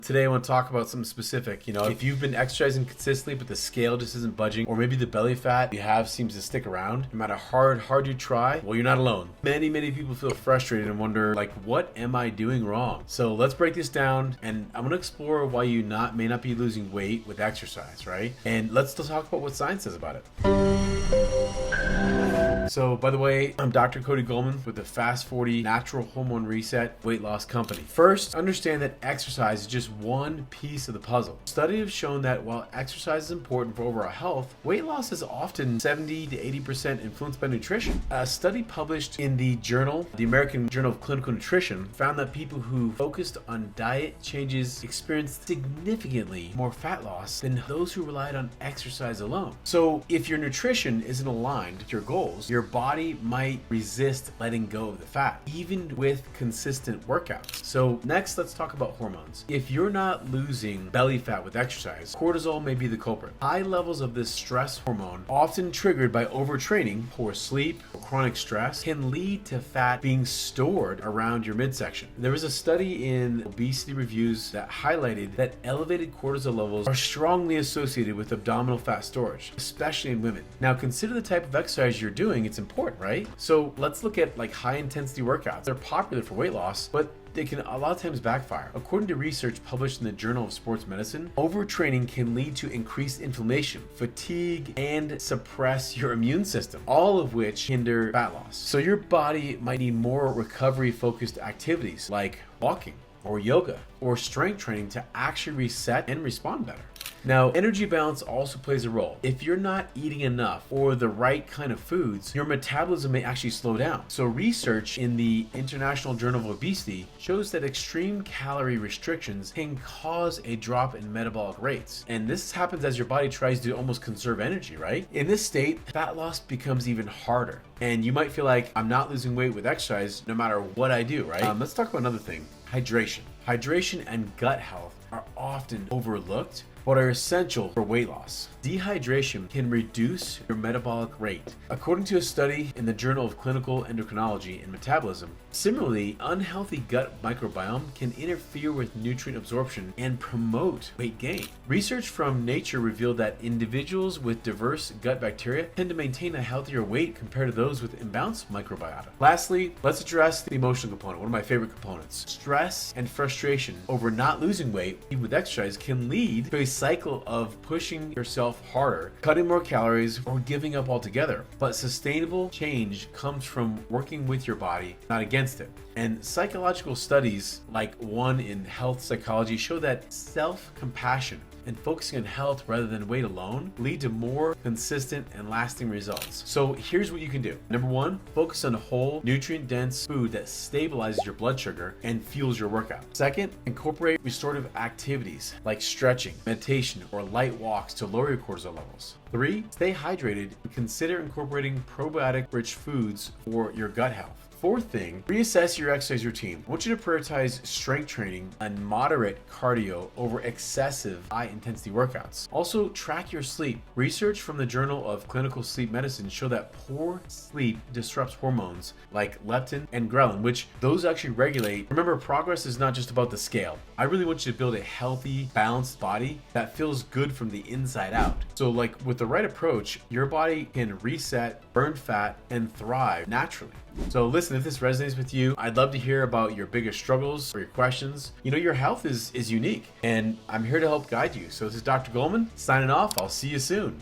Today I want to talk about something specific. If you've been exercising consistently but the scale just isn't budging, or maybe the belly fat you have seems to stick around, no matter how hard you try, well, you're not alone. Many people feel frustrated and wonder, what am I doing wrong? So let's break this down, and I'm going to explore why you may not be losing weight with exercise, right? And let's still talk about what science says about it. So, by the way, I'm Dr. Cody Goldman with the Fast 40 Natural Hormone Reset Weight Loss Company. First, understand that exercise is just one piece of the puzzle. Studies have shown that while exercise is important for overall health, weight loss is often 70 to 80% influenced by nutrition. A study published in the American Journal of Clinical Nutrition, found that people who focused on diet changes experienced significantly more fat loss than those who relied on exercise alone. So, if your nutrition isn't aligned with your goals, your body might resist letting go of the fat, even with consistent workouts. So next, let's talk about hormones. If you're not losing belly fat with exercise, cortisol may be the culprit. High levels of this stress hormone, often triggered by overtraining, poor sleep, or chronic stress, can lead to fat being stored around your midsection. There was a study in Obesity Reviews that highlighted that elevated cortisol levels are strongly associated with abdominal fat storage, especially in women. Now, consider the type of exercise you're doing. It's important, right? So let's look at high intensity workouts. They're popular for weight loss, but they can a lot of times backfire. According to research published in the Journal of Sports Medicine, overtraining can lead to increased inflammation, fatigue, and suppress your immune system, all of which hinder fat loss. So your body might need more recovery-focused activities like walking or yoga or strength training to actually reset and respond better. Now, energy balance also plays a role. If you're not eating enough or the right kind of foods, your metabolism may actually slow down. So research in the International Journal of Obesity shows that extreme calorie restrictions can cause a drop in metabolic rates. And this happens as your body tries to almost conserve energy, right? In this state, fat loss becomes even harder. And you might feel like, I'm not losing weight with exercise no matter what I do, right? Let's talk about another thing, hydration. Hydration and gut health are often overlooked, but are essential for weight loss. Dehydration can reduce your metabolic rate. According to a study in the Journal of Clinical Endocrinology and Metabolism, similarly, unhealthy gut microbiome can interfere with nutrient absorption and promote weight gain. Research from Nature revealed that individuals with diverse gut bacteria tend to maintain a healthier weight compared to those with imbalanced microbiota. Lastly, let's address the emotional component, one of my favorite components. Stress and frustration over not losing weight, even with exercise, can lead to a cycle of pushing yourself harder, cutting more calories, or giving up altogether. But sustainable change comes from working with your body, not against it. And psychological studies, like one in health psychology, show that self-compassion and focusing on health rather than weight alone lead to more consistent and lasting results. So here's what you can do. Number one, focus on whole, nutrient-dense food that stabilizes your blood sugar and fuels your workout. Second, incorporate restorative activities like stretching, meditation, or light walks to lower your cortisol levels. 3, stay hydrated and consider incorporating probiotic-rich foods for your gut health. Fourth thing, reassess your exercise routine. I want you to prioritize strength training and moderate cardio over excessive high-intensity workouts. Also, track your sleep. Research from the Journal of Clinical Sleep Medicine show that poor sleep disrupts hormones like leptin and ghrelin, which those actually regulate. Remember, progress is not just about the scale. I really want you to build a healthy, balanced body that feels good from the inside out. So with the right approach, your body can reset, burn fat, and thrive naturally. So listen, if this resonates with you, I'd love to hear about your biggest struggles or your questions. Your health is unique, and I'm here to help guide you. So this is Dr. Goldman signing off. I'll see you soon.